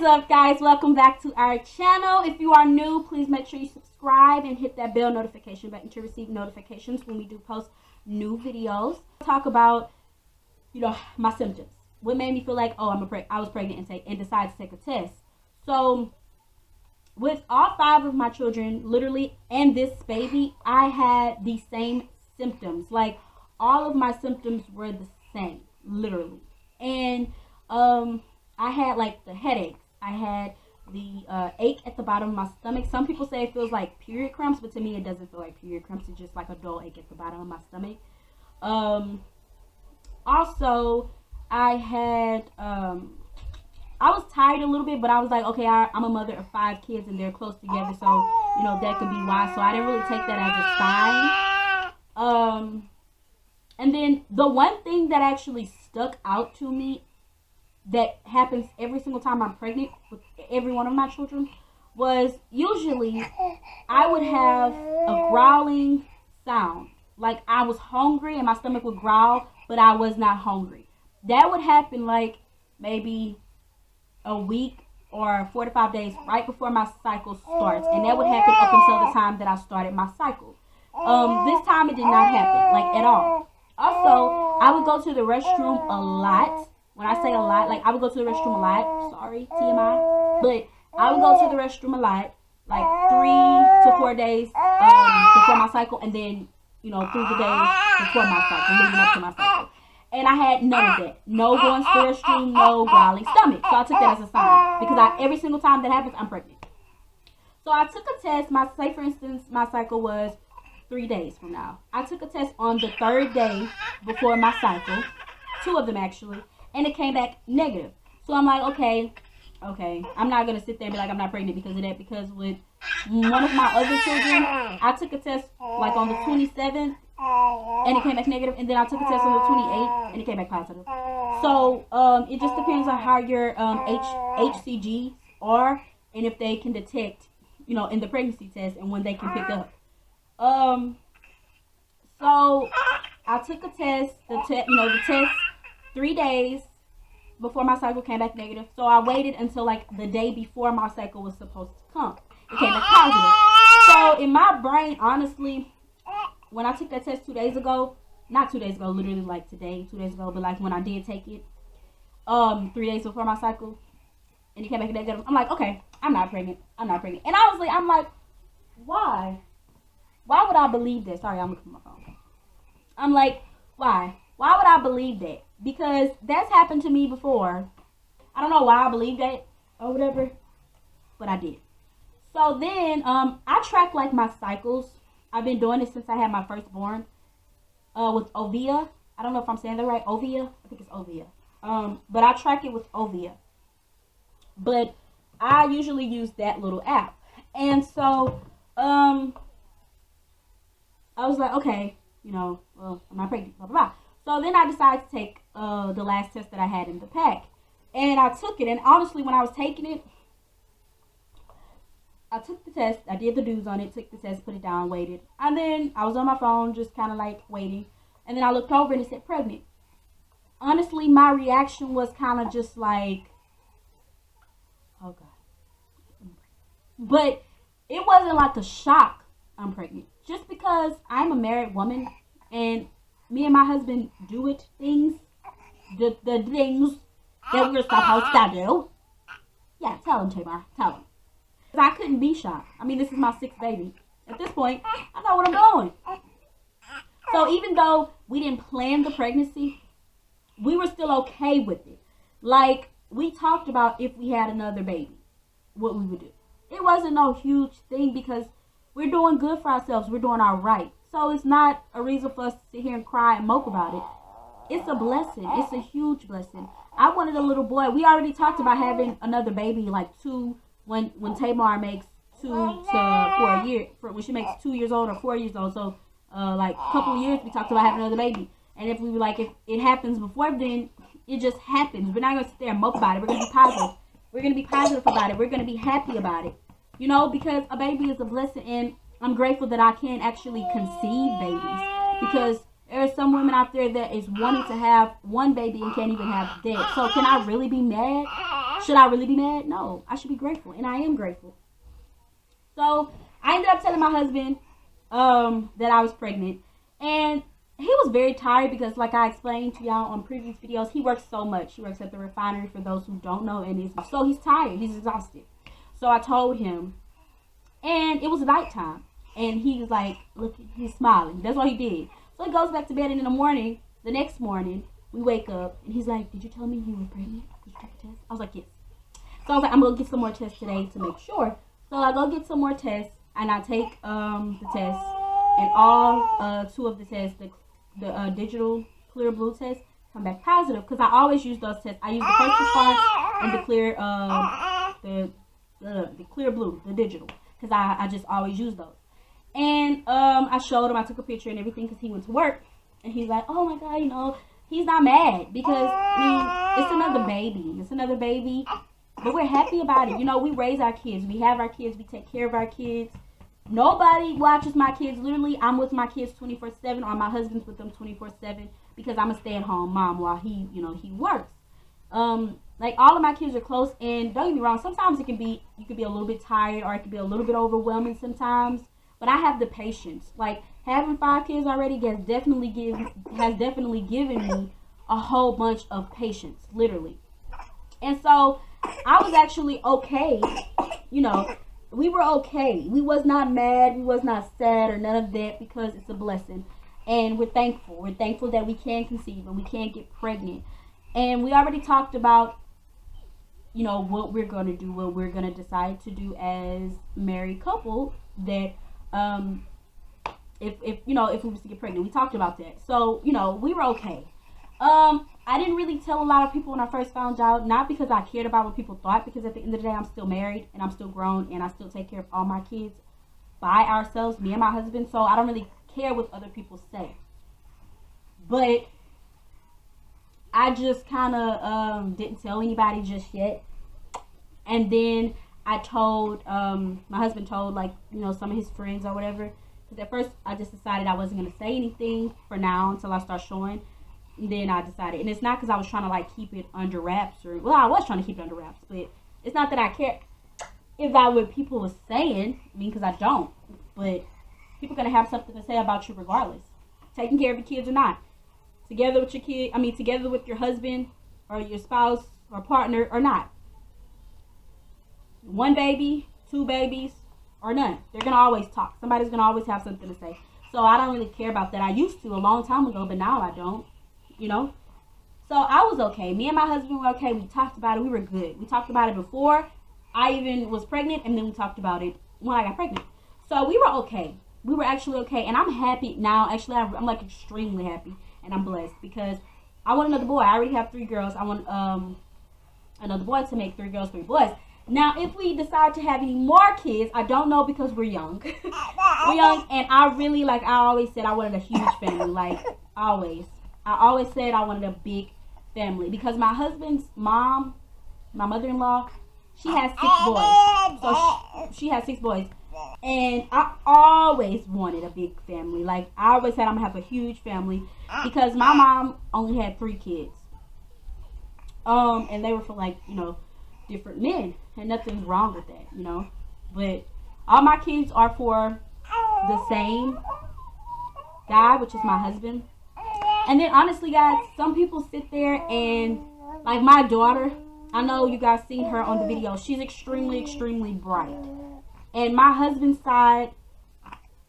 up, guys? Welcome back to our channel. If you are new, please make sure you subscribe and hit that bell notification button to receive notifications when we do post new videos. Talk about, my symptoms. What made me feel like, oh, I was pregnant and decided to take a test. So with all 5 of my children, literally, and this baby, I had the same symptoms. Like, all of my symptoms were the same, literally. And I had like the headaches. I had the ache at the bottom of my stomach. Some people say it feels like period cramps, but to me it doesn't feel like period cramps. It's just like a dull ache at the bottom of my stomach. Also, I had I was tired a little bit, but I was like, okay, I'm a mother of 5 kids and they're close together, so that could be why. So I didn't really take that as a sign. And then the one thing that actually stuck out to me that happens every single time I'm pregnant with every one of my children was usually I would have a growling sound. Like I was hungry and my stomach would growl, but I was not hungry. That would happen like maybe a week or 4 to 5 days right before my cycle starts. And that would happen up until the time that I started my cycle. This time it did not happen, like at all. Also, I would go to the restroom a lot. When I say a lot, like I would go to the restroom a lot. Sorry, TMI. But I would go to the restroom a lot, like 3 to 4 days before my cycle, and then, through the days before my cycle, leading up to my cycle. And I had none of that. No going to the restroom, no growling stomach. So I took that as a sign. Because every single time that happens, I'm pregnant. So I took a test. Say, for instance, my cycle was 3 days from now. I took a test on the 3rd day before my cycle. 2 of them, actually. And it came back negative. So I'm like, okay, I'm not going to sit there and be like, I'm not pregnant because of that. Because with one of my other children, I took a test like on the 27th and it came back negative. And then I took a test on the 28th and it came back positive. So it just depends on how your HCGs are and if they can detect, in the pregnancy test and when they can pick up. So I took a test, the test 3 days before my cycle came back negative. So I waited until like the day before my cycle was supposed to come. It came back positive. So in my brain, honestly, when I took that test 2 days ago, not 2 days ago, literally like today, 2 days ago, but like when I did take it, 3 days before my cycle, and it came back negative, I'm like, okay, I'm not pregnant. And honestly, I'm like, why? Why would I believe that? Sorry, I'm looking at my phone. I'm like, why? Why would I believe that? Because that's happened to me before. I don't know why I believe that or whatever, but I did. So then I track like my cycles. I've been doing it since I had my firstborn with Ovia. I don't know if I'm saying that right. Ovia? I think it's Ovia. But I track it with Ovia. But I usually use that little app. And so I was like, okay, well, I'm not pregnant, blah, blah, blah. So then I decided to take the last test that I had in the pack. And I took it. And honestly, when I was taking it, I took the test. I did the do's on it, took the test, put it down, waited. And then I was on my phone, just kind of like waiting. And then I looked over and it said pregnant. Honestly, my reaction was kind of just like, oh God. But it wasn't like a shock I'm pregnant. Just because I'm a married woman and me and my husband do things, the things that we're supposed to do. Yeah, tell him, Tamar. Tell him. I couldn't be shocked. I mean, this is my 6th baby. At this point, I know what I'm doing. So even though we didn't plan the pregnancy, we were still okay with it. Like, we talked about if we had another baby, what we would do. It wasn't no huge thing because we're doing good for ourselves. We're doing all right. So it's not a reason for us to sit here and cry and mope about it. It's a blessing. It's a huge blessing. I wanted a little boy. We already talked about having another baby, like 2, when Tamar makes 2 to 4 years, when she makes 2 years old or 4 years old. So like a couple of years, we talked about having another baby. And if we were like, if it happens before then, it just happens. We're not going to sit there and mope about it. We're going to be positive. We're going to be positive about it. We're going to be happy about it. Because a baby is a blessing, and I'm grateful that I can actually conceive babies, because there are some women out there that is wanting to have one baby and can't even have that. So can I really be mad? Should I really be mad? No, I should be grateful, and I am grateful. So I ended up telling my husband that I was pregnant, and he was very tired because, like I explained to y'all on previous videos, he works so much. He works at the refinery, for those who don't know, and so he's tired, he's exhausted. So I told him, and it was nighttime, and he was like, look, he's smiling. That's what he did. So he goes back to bed, and in the morning, the next morning, we wake up, and he's like, did you tell me you were pregnant? Did you take a test? I was like, yes. So I was like, I'm going to get some more tests today to make sure. So I go get some more tests, and I take the test, and all 2 of the tests, the digital clear blue test, come back positive, because I always use those tests. I use the first response and the clear blue, the digital, because I just always use those. And I showed him, I took a picture and everything, because he went to work, and he's like, oh my God, you know, he's not mad, because I mean, it's another baby, but we're happy about it. You know, we raise our kids, we have our kids, we take care of our kids. Nobody watches my kids. Literally, I'm with my kids 24/7, or my husband's with them 24/7, because I'm a stay-at-home mom while he works. Like, all of my kids are close, and don't get me wrong, sometimes you can be a little bit tired, or it can be a little bit overwhelming sometimes, but I have the patience. Like, having 5 kids already has definitely given me a whole bunch of patience, literally. And so I was actually okay, you know. We were okay. We was not mad. We was not sad or none of that, because it's a blessing. And we're thankful. We're thankful that we can conceive and we can get pregnant. And we already talked about, you know, what we're going to do, what we're going to decide to do as married couple, that if we was to get pregnant. We talked about that. So, you know, we were okay. I didn't really tell a lot of people when I first found out, not because I cared about what people thought, because at the end of the day, I'm still married and I'm still grown and I still take care of all my kids by ourselves, me and my husband. So I don't really care what other people say. But I just kind of didn't tell anybody just yet. And then I told, my husband told, like, you know, some of his friends or whatever. Because at first I just decided I wasn't going to say anything for now until I start showing. And then I decided, and it's not because I was trying to, like, keep it under wraps, or, well, I was trying to keep it under wraps, but it's not that I care about what people were saying, I mean, because I don't, but people are going to have something to say about you regardless, taking care of your kids or not, together with together with your husband, or your spouse, or partner, or not, 1 baby, 2 babies, or none. They're going to always talk. Somebody's going to always have something to say, so I don't really care about that. I used to a long time ago, but now I don't. You know, so I was okay. Me and my husband were okay. We talked about it. We were good. We talked about it before I even was pregnant, and then we talked about it when I got pregnant. So we were okay. We were actually okay, and I'm happy now. Actually, I'm like extremely happy, and I'm blessed, because I want another boy. I already have 3 girls. I want another boy to make 3 girls, 3 boys. Now, if we decide to have any more kids, I don't know, because we're young. We're young, and I really, like I always said, I wanted a huge family, like always. I always said I wanted a big family, because my husband's mom, my mother-in-law, she has 6 boys. So she has 6 boys. And I always wanted a big family. Like, I always said I'm going to have a huge family, because my mom only had 3 kids. And they were for, like, you know, different men. And nothing's wrong with that, you know. But all my kids are for the same guy, which is my husband. And then, honestly, guys, some people sit there and, like, my daughter, I know you guys seen her on the video. She's extremely, extremely bright. And my husband's side,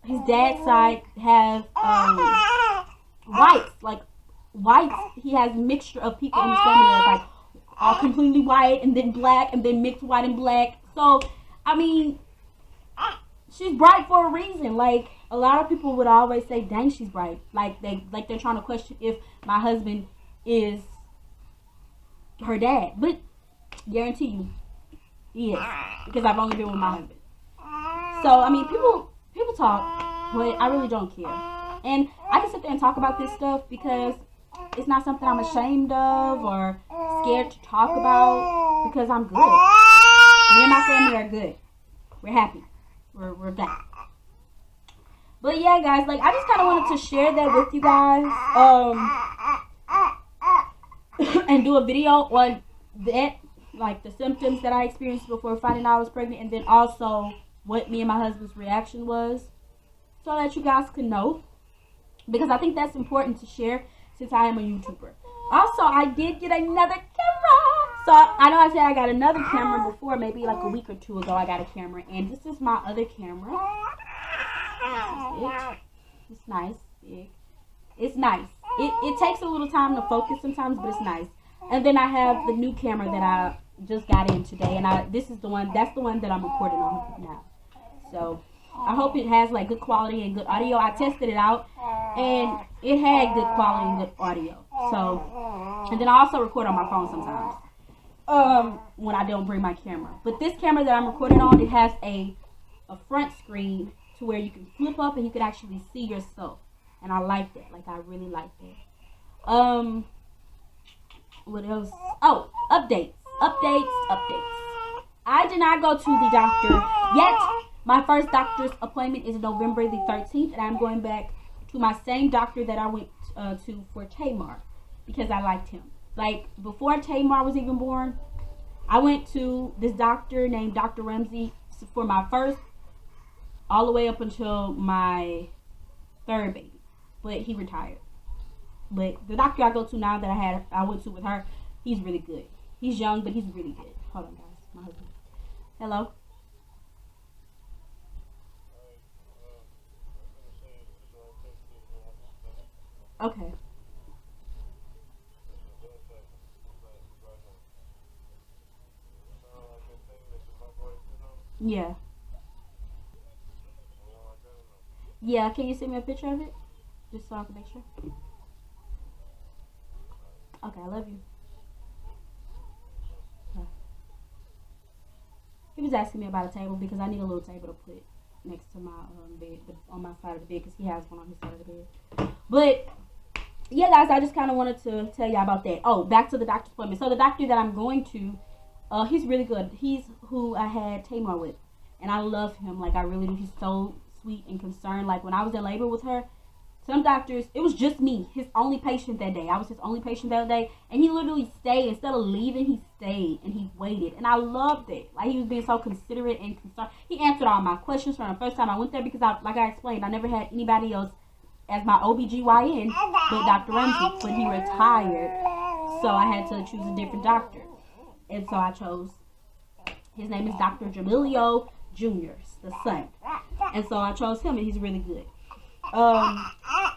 his dad's side, have whites. Like, whites, he has a mixture of people in his family that's, like, all completely white, and then black, and then mixed white and black. So, I mean, she's bright for a reason. Like, a lot of people would always say, dang, she's bright. Like they're trying to question if my husband is her dad. But guarantee you, he is, because I've only been with my husband. So, I mean, people talk, but I really don't care. And I can sit there and talk about this stuff because it's not something I'm ashamed of or scared to talk about, because I'm good. Me and my family are good. We're happy. We're that. But yeah, guys, like, I just kind of wanted to share that with you guys, and do a video on that, like the symptoms that I experienced before finding out I was pregnant, and then also what me and my husband's reaction was, so that you guys can know, because I think that's important to share since I am a YouTuber. Also, I did get another camera. So I know I said I got another camera before, maybe like a week or two ago I got a camera, and this is my other camera. It's nice, big. It's nice. It takes a little time to focus sometimes, but it's nice. And then I have the new camera that I just got in today, and this is the one, that's the one that I'm recording on now. So I hope it has like good quality and good audio. I tested it out, and it had good quality and good audio. So, and then I also record on my phone sometimes when I don't bring my camera. But this camera that I'm recording on, it has a front screen to where you can flip up and you can actually see yourself, and I like that. Like, I really like that. What else? Oh, updates. I did not go to the doctor yet. My first doctor's appointment is November the 13th, and I'm going back to my same doctor that I went to for Tamar, because I liked him. Like, before Tamar was even born, I went to this doctor named Dr. Ramsey for my first, all the way up until my third baby, but he retired. But the doctor I go to now that I went to with her, he's really good. He's young, but he's really good. Hold on, guys. My husband. Hello? Okay. Yeah. Yeah, can you send me a picture of it? Just so I can make sure. Okay, I love you. He was asking me about a table because I need a little table to put next to my bed, on my side of the bed, because he has one on his side of the bed. But yeah, guys, I just kind of wanted to tell you about that. Oh, back to the doctor's appointment. So the doctor that I'm going to, he's really good. He's who I had Tamar with, and I love him. Like, I really do. He's so sweet and concerned. Like, when I was in labor with her, some doctors, it was just me, his only patient that day. I was his only patient that day, and he literally stayed. Instead of leaving, he stayed, and he waited, and I loved it. Like, he was being so considerate and concerned. He answered all my questions from the first time I went there, because like I explained, I never had anybody else as my OBGYN but Dr. Ramsey when he retired, so I had to choose a different doctor, and so I chose, his name is Dr. Jamilio Jr., the son, and so I chose him, and he's really good.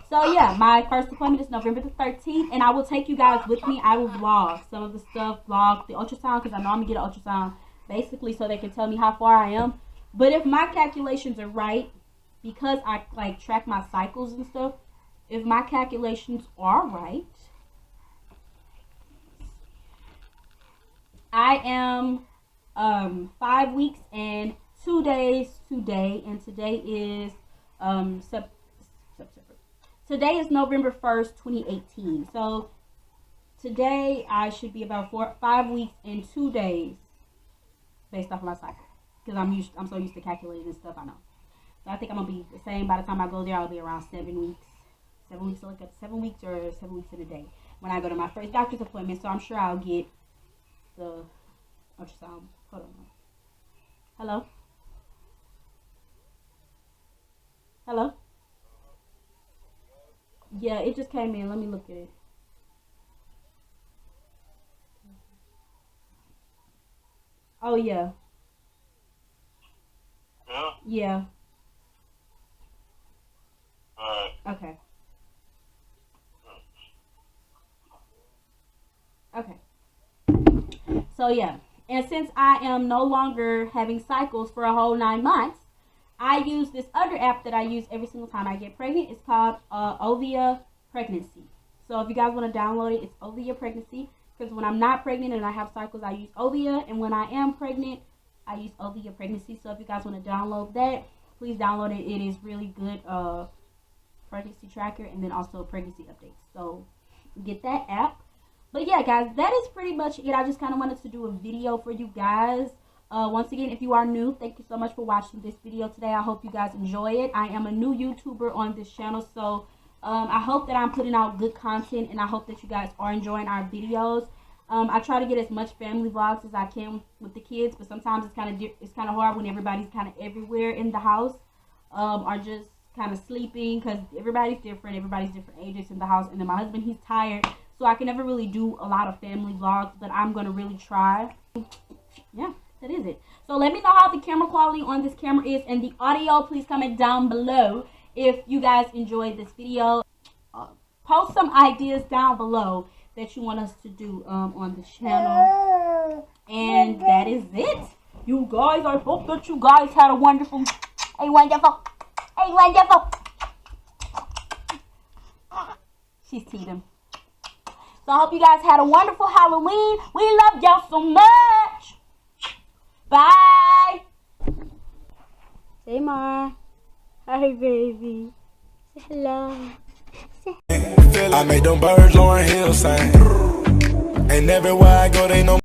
So yeah, my first appointment is November the 13th, and I will take you guys with me. I will vlog some of the stuff, vlog the ultrasound, because I know I'm gonna get an ultrasound basically so they can tell me how far I am. But if my calculations are right, because I like track my cycles and stuff, if my calculations are right, I am 5 weeks and 2 days today, and today is today is November 1st, 2018. So today I should be about 5 weeks and 2 days based off of my cycle, because I'm so used to calculating this stuff. I know. So I think I'm gonna be the same by the time I go there. I'll be around 7 weeks. 7 weeks to look at 7 weeks or 7 weeks in a day when I go to my first doctor's appointment. So I'm sure I'll get the ultrasound. Hold on. Hello? Hello? Yeah, it just came in. Let me look at it. Oh, yeah. Yeah? Yeah. Alright. Okay. Okay. So, yeah. And since I am no longer having cycles for a whole 9 months, I use this other app that I use every single time I get pregnant. It's called Ovia Pregnancy. So if you guys want to download it, it's Ovia Pregnancy. Because when I'm not pregnant and I have cycles, I use Ovia. And when I am pregnant, I use Ovia Pregnancy. So if you guys want to download that, please download it. It is really good pregnancy tracker, and then also pregnancy updates. So get that app. But yeah, guys, that is pretty much it. I just kind of wanted to do a video for you guys. Once again, if you are new, thank you so much for watching this video today. I hope you guys enjoy it. I am a new YouTuber on this channel, so I hope that I'm putting out good content, and I hope that you guys are enjoying our videos. I try to get as much family vlogs as I can with the kids, but sometimes it's kind of hard when everybody's kind of everywhere in the house, or just kind of sleeping, because everybody's different ages in the house, and then my husband, he's tired, so I can never really do a lot of family vlogs, but I'm gonna really try. Yeah, that is it. So let me know how the camera quality on this camera is, and the audio. Please comment down below if you guys enjoyed this video. Post some ideas down below that you want us to do on the channel. And that is it. You guys, I hope that you guys had a wonderful. She's teething. So I hope you guys had a wonderful Halloween. We love y'all so much. Bye. Say Mar. Hi, baby. Say hello. I made them birds Lauren Hill sing. And everywhere I go, they know.